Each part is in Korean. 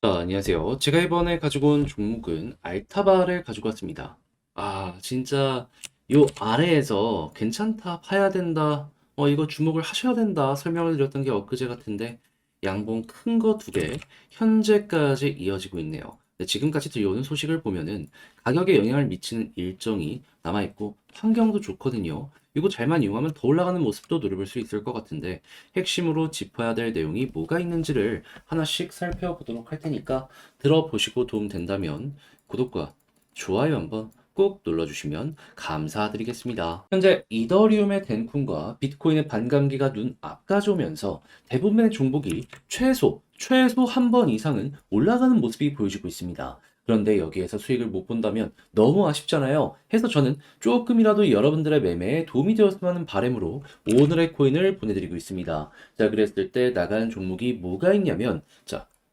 안녕하세요. 제가 이번에 가지고 온 종목은 알타바를 가지고 왔습니다. 진짜 요 아래에서 괜찮다, 파야 된다, 이거 주목을 하셔야 된다 설명을 드렸던 게 엊그제 같은데 양봉 큰 거 두 개, 현재까지 이어지고 있네요. 지금까지 들려오는 소식을 보면은 가격에 영향을 미치는 일정이 남아있고 환경도 좋거든요. 이거 잘만 이용하면 더 올라가는 모습도 노려볼 수 있을 것 같은데 핵심으로 짚어야 될 내용이 뭐가 있는지를 하나씩 살펴보도록 할 테니까 들어보시고 도움 된다면 구독과 좋아요 한번 꼭 눌러주시면 감사드리겠습니다. 현재 이더리움의 덴쿤과 비트코인의 반감기가 눈 앞까지 오면서 대부분의 종목이 최소 한 번 이상은 올라가는 모습이 보여지고 있습니다. 그런데 여기에서 수익을 못 본다면 너무 아쉽잖아요. 해서 저는 조금이라도 여러분들의 매매에 도움이 되었으면 하는 바람으로 오늘의 코인을 보내드리고 있습니다. 자, 그랬을 때 나가는 종목이 뭐가 있냐면,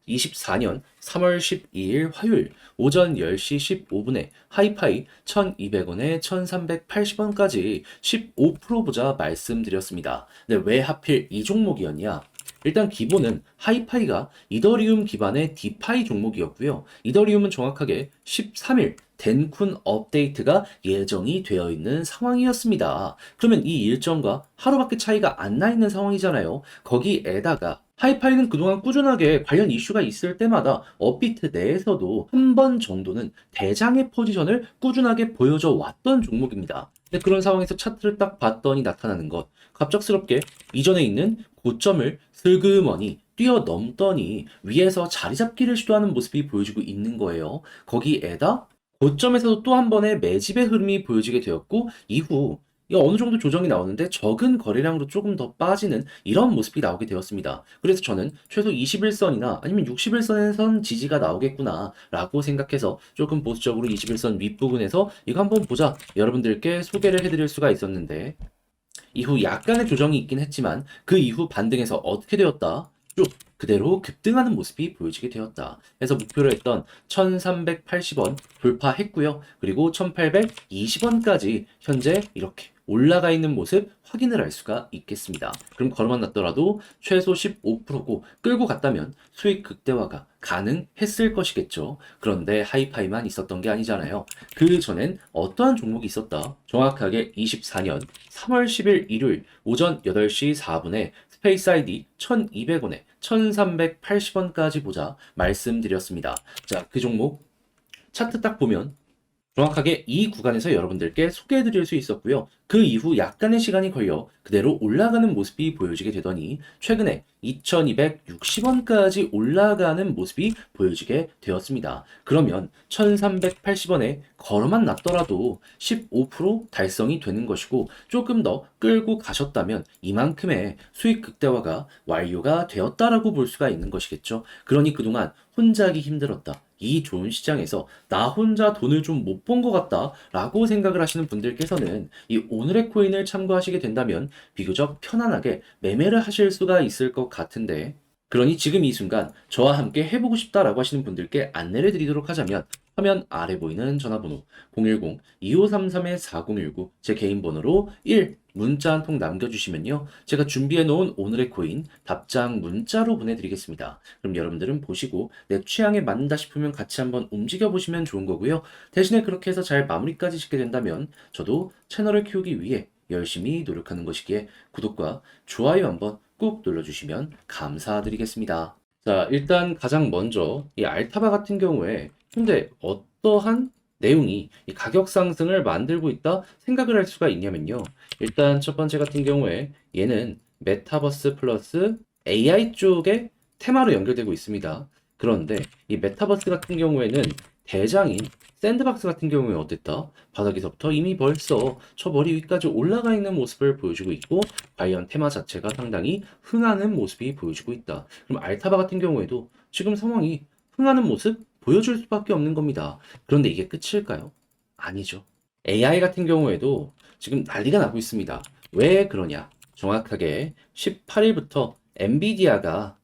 24년 3월 12일 화요일 오전 10시 15분에 하이파이 1200원에 1380원까지 15% 보자 말씀드렸습니다. 근데 왜 하필 이 종목이었냐? 일단 기본은 하이파이가 이더리움 기반의 디파이 종목이었고요. 이더리움은 정확하게 13일 덴쿤 업데이트가 예정이 되어 있는 상황이었습니다. 그러면 이 일정과 하루밖에 차이가 안 나 있는 상황이잖아요. 거기에다가 하이파이는 그동안 꾸준하게 관련 이슈가 있을 때마다 업비트 내에서도 한 번 정도는 대장의 포지션을 꾸준하게 보여줘 왔던 종목입니다. 근데 그런 상황에서 차트를 딱 봤더니 나타나는 것. 갑작스럽게 이전에 있는 고점을 슬그머니 뛰어넘더니 위에서 자리 잡기를 시도하는 모습이 보여지고 있는 거예요. 거기에다 고점에서도 또 한 번의 매집의 흐름이 보여지게 되었고 이후 어느 정도 조정이 나오는데 적은 거래량으로 조금 더 빠지는 이런 모습이 나오게 되었습니다. 그래서 저는 최소 21선이나 아니면 61선에선 지지가 나오겠구나 라고 생각해서 조금 보수적으로 21선 윗부분에서 이거 한번 보자 여러분들께 소개를 해드릴 수가 있었는데 이후 약간의 조정이 있긴 했지만 그 이후 반등해서 어떻게 되었다? 쭉 그대로 급등하는 모습이 보여지게 되었다. 그래서 목표로 했던 1380원 돌파했고요. 그리고 1820원까지 현재 이렇게 올라가 있는 모습 확인을 할 수가 있겠습니다. 그럼 걸어만 놨더라도 최소 15%고 끌고 갔다면 수익 극대화가 가능했을 것이겠죠. 그런데 하이파이만 있었던 게 아니잖아요. 그 전엔 어떠한 종목이 있었다? 정확하게 24년 3월 10일 일요일 오전 8시 4분에 스페이스 아이디 1200원에 1380원까지 보자 말씀드렸습니다. 자, 그 종목 차트 딱 보면 정확하게 이 구간에서 여러분들께 소개해 드릴 수 있었고요. 그 이후 약간의 시간이 걸려 그대로 올라가는 모습이 보여지게 되더니 최근에 2260원까지 올라가는 모습이 보여지게 되었습니다. 그러면 1380원에 걸어만 놨더라도 15% 달성이 되는 것이고 조금 더 끌고 가셨다면 이만큼의 수익 극대화가 완료가 되었다라고 볼 수가 있는 것이겠죠. 그러니 그동안 혼자 하기 힘들었다. 이 좋은 시장에서 나 혼자 돈을 좀 못 본 것 같다 라고 생각을 하시는 분들께서는 이 오늘의 코인을 참고하시게 된다면 비교적 편안하게 매매를 하실 수가 있을 것 같은데 그러니 지금 이 순간 저와 함께 해보고 싶다라고 하시는 분들께 안내를 드리도록 하자면 화면 아래 보이는 전화번호 010-2533-4019 제 개인 번호로 1 문자 한 통 남겨주시면요. 제가 준비해 놓은 오늘의 코인 답장 문자로 보내드리겠습니다. 그럼 여러분들은 보시고 내 취향에 맞는다 싶으면 같이 한번 움직여 보시면 좋은 거고요. 대신에 그렇게 해서 잘 마무리까지 짓게 된다면 저도 채널을 키우기 위해 열심히 노력하는 것이기에 구독과 좋아요 한번 꾹 눌러주시면 감사드리겠습니다. 자, 일단 가장 먼저 이 알타바 같은 경우에 현재 어떠한 내용이 이 가격 상승을 만들고 있다 생각을 할 수가 있냐면요. 일단 첫 번째 같은 경우에 얘는 메타버스 플러스 AI 쪽의 테마로 연결되고 있습니다. 그런데 이 메타버스 같은 경우에는 대장인 샌드박스 같은 경우에 어땠다? 바닥에서부터 이미 벌써 저 머리 위까지 올라가 있는 모습을 보여주고 있고 관련 테마 자체가 상당히 흥하는 모습이 보여지고 있다. 그럼 알타바 같은 경우에도 지금 상황이 흥하는 모습 보여줄 수밖에 없는 겁니다. 그런데 이게 끝일까요? 아니죠. AI 같은 경우에도 지금 난리가 나고 있습니다. 왜 그러냐? 정확하게 18일부터 엔비디아가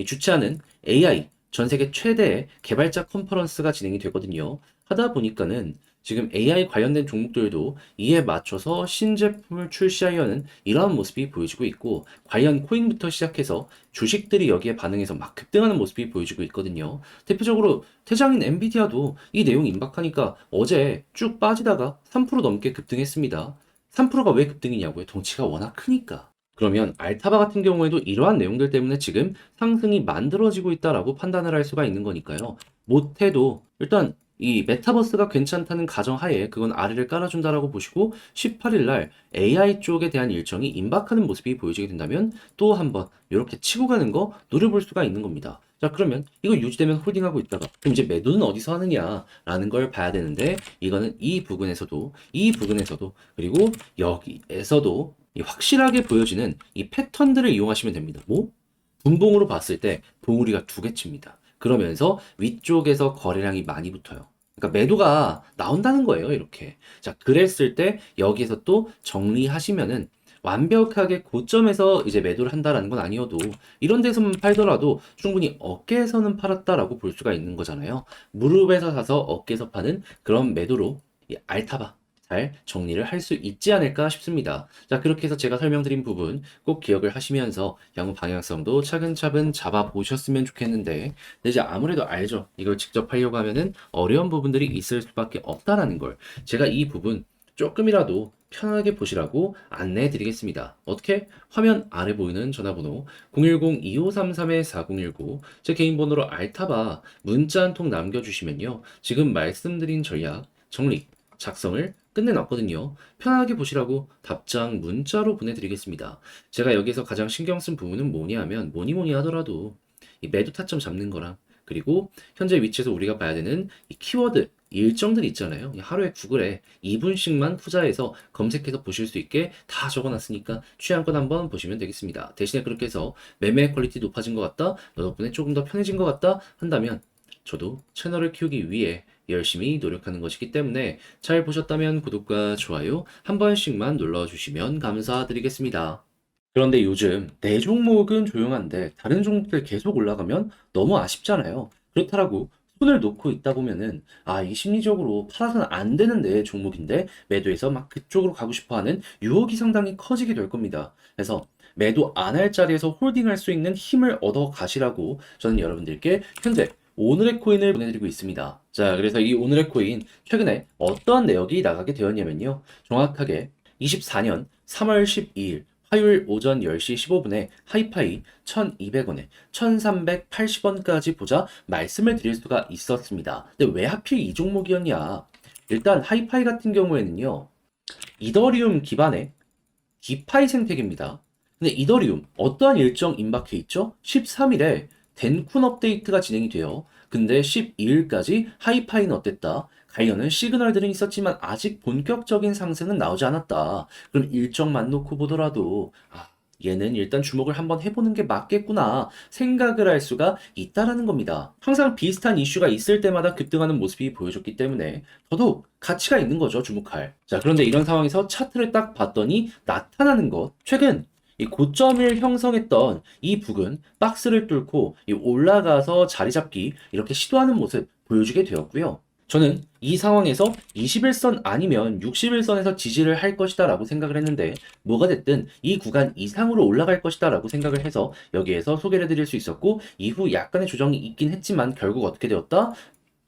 주최하는 AI 전 세계 최대의 개발자 컨퍼런스가 진행이 되거든요. 하다 보니까는 지금 AI 관련된 종목들도 이에 맞춰서 신제품을 출시하려는 이러한 모습이 보여지고 있고, 관련 코인부터 시작해서 주식들이 여기에 반응해서 막 급등하는 모습이 보여지고 있거든요. 대표적으로 태장인 엔비디아도 이 내용 임박하니까 어제 쭉 빠지다가 3% 넘게 급등했습니다. 3%가 왜 급등이냐고요? 덩치가 워낙 크니까. 그러면 알타바 같은 경우에도 이러한 내용들 때문에 지금 상승이 만들어지고 있다라고 판단을 할 수가 있는 거니까요. 못해도 일단 이 메타버스가 괜찮다는 가정하에 그건 아래를 깔아준다라고 보시고 18일 날 AI 쪽에 대한 일정이 임박하는 모습이 보여지게 된다면 또 한번 이렇게 치고 가는 거 노려볼 수가 있는 겁니다. 자, 그러면 이거 유지되면 홀딩하고 있다가 그럼 이제 매도는 어디서 하느냐라는 걸 봐야 되는데, 이거는 이 부분에서도 그리고 여기에서도 이 확실하게 보여지는 이 패턴들을 이용하시면 됩니다. 뭐? 분봉으로 봤을 때 봉우리가 두 개 칩니다. 그러면서 위쪽에서 거래량이 많이 붙어요. 그러니까 매도가 나온다는 거예요, 이렇게. 자, 그랬을 때 여기에서 또 정리하시면은 완벽하게 고점에서 이제 매도를 한다라는 건 아니어도 이런 데서만 팔더라도 충분히 어깨에서는 팔았다라고 볼 수가 있는 거잖아요. 무릎에서 사서 어깨에서 파는 그런 매도로 이 알타바 잘 정리를 할 수 있지 않을까 싶습니다. 자, 그렇게 해서 제가 설명드린 부분 꼭 기억을 하시면서 향후 방향성도 차근차근 잡아보셨으면 좋겠는데, 근데 이제 아무래도 알죠. 이걸 직접 하려고 하면은 어려운 부분들이 있을 수밖에 없다라는 걸 제가 이 부분 조금이라도 편하게 보시라고 안내해 드리겠습니다. 어떻게? 화면 아래 보이는 전화번호 010-2533-4019 제 개인 번호로 알타바 문자 한 통 남겨주시면요. 지금 말씀드린 전략 정리, 작성을 끝내놨거든요. 편하게 보시라고 답장 문자로 보내드리겠습니다. 제가 여기서 가장 신경 쓴 부분은 뭐냐 하면 뭐니 뭐니 하더라도 이 매도 타점 잡는 거랑 그리고 현재 위치에서 우리가 봐야 되는 이 키워드 일정들 있잖아요. 하루에 구글에 2분씩만 투자해서 검색해서 보실 수 있게 다 적어놨으니까 취향껏 한번 보시면 되겠습니다. 대신에 그렇게 해서 매매 퀄리티 높아진 것 같다, 너 덕분에 조금 더 편해진 것 같다 한다면 저도 채널을 키우기 위해 열심히 노력하는 것이기 때문에 잘 보셨다면 구독과 좋아요 한 번씩만 눌러주시면 감사드리겠습니다. 그런데 요즘 내 종목은 조용한데 다른 종목들 계속 올라가면 너무 아쉽잖아요. 그렇다고 손을 놓고 있다 보면은 이 심리적으로 팔아서는 안 되는 내 종목인데 매도해서 막 그쪽으로 가고 싶어 하는 유혹이 상당히 커지게 될 겁니다. 그래서 매도 안 할 자리에서 홀딩할 수 있는 힘을 얻어 가시라고 저는 여러분들께 현재 오늘의 코인을 보내드리고 있습니다. 자, 그래서 이 오늘의 코인 최근에 어떠한 내역이 나가게 되었냐면요. 정확하게 24년 3월 12일 화요일 오전 10시 15분에 하이파이 1200원에 1380원까지 보자 말씀을 드릴 수가 있었습니다. 근데 왜 하필 이 종목이었냐? 일단 하이파이 같은 경우에는요. 이더리움 기반의 디파이 생태계입니다. 근데 이더리움 어떠한 일정 임박해 있죠? 13일에 덴쿤 업데이트가 진행이 돼요. 근데 12일까지 하이파이는 어땠다? 관련은 시그널들은 있었지만 아직 본격적인 상승은 나오지 않았다. 그럼 일정만 놓고 보더라도 얘는 일단 주목을 한번 해보는 게 맞겠구나 생각을 할 수가 있다라는 겁니다. 항상 비슷한 이슈가 있을 때마다 급등하는 모습이 보여줬기 때문에 더더욱 가치가 있는 거죠, 주목할. 자, 그런데 이런 상황에서 차트를 딱 봤더니 나타나는 것, 최근 이 고점을 형성했던 이 부근 박스를 뚫고 이 올라가서 자리 잡기 이렇게 시도하는 모습 보여주게 되었고요. 저는 이 상황에서 21선 아니면 61선에서 지지를 할 것이다 라고 생각을 했는데, 뭐가 됐든 이 구간 이상으로 올라갈 것이다 라고 생각을 해서 여기에서 소개를 해드릴 수 있었고, 이후 약간의 조정이 있긴 했지만 결국 어떻게 되었다?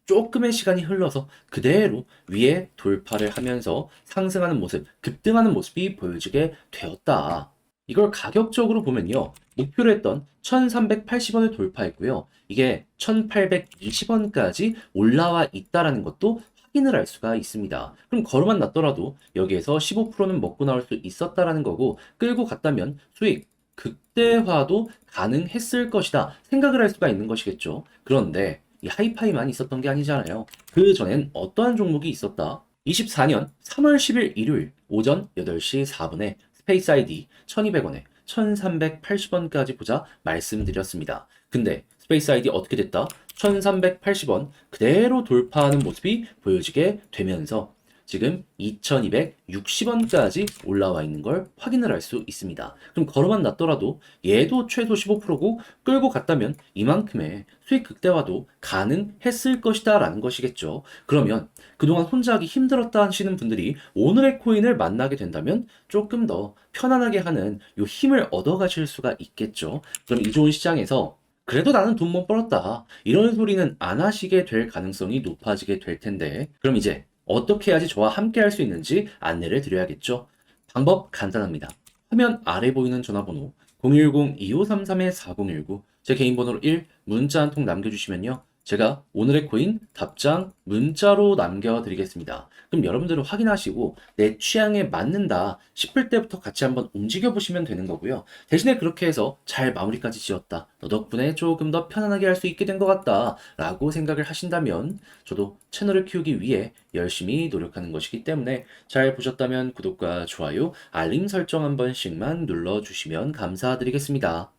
조금의 시간이 흘러서 그대로 위에 돌파를 하면서 상승하는 모습, 급등하는 모습이 보여지게 되었다. 이걸 가격적으로 보면요. 목표로 했던 1380원을 돌파했고요. 이게 1820원까지 올라와 있다라는 것도 확인을 할 수가 있습니다. 그럼 걸음만 났더라도 여기에서 15%는 먹고 나올 수 있었다라는 거고, 끌고 갔다면 수익 극대화도 가능했을 것이다 생각을 할 수가 있는 것이겠죠. 그런데 이 하이파이만 있었던 게 아니잖아요. 그 전엔 어떠한 종목이 있었다? 24년 3월 10일 일요일 오전 8시 4분에 스페이스 아이디 1200원에 1380원까지 보자 말씀드렸습니다. 근데 스페이스 아이디 어떻게 됐다? 1380원 그대로 돌파하는 모습이 보여지게 되면서 지금 2260원까지 올라와 있는 걸 확인을 할 수 있습니다. 그럼 걸어만 놨더라도 얘도 최소 15%고 끌고 갔다면 이만큼의 수익 극대화도 가능했을 것이다 라는 것이겠죠. 그러면 그동안 혼자 하기 힘들었다 하시는 분들이 오늘의 코인을 만나게 된다면 조금 더 편안하게 하는 요 힘을 얻어 가실 수가 있겠죠. 그럼 이 좋은 시장에서 그래도 나는 돈 못 벌었다, 이런 소리는 안 하시게 될 가능성이 높아지게 될 텐데, 그럼 이제 어떻게 해야지 저와 함께 할 수 있는지 안내를 드려야겠죠. 방법 간단합니다. 화면 아래 보이는 전화번호 010-2533-4019, 제 개인 번호로 1 문자 한 통 남겨주시면요, 제가 오늘의 코인 답장 문자로 남겨드리겠습니다. 그럼 여러분들은 확인하시고 내 취향에 맞는다 싶을 때부터 같이 한번 움직여 보시면 되는 거고요. 대신에 그렇게 해서 잘 마무리까지 지었다, 너 덕분에 조금 더 편안하게 할 수 있게 된 것 같다 라고 생각을 하신다면, 저도 채널을 키우기 위해 열심히 노력하는 것이기 때문에 잘 보셨다면 구독과 좋아요, 알림 설정 한 번씩만 눌러주시면 감사드리겠습니다.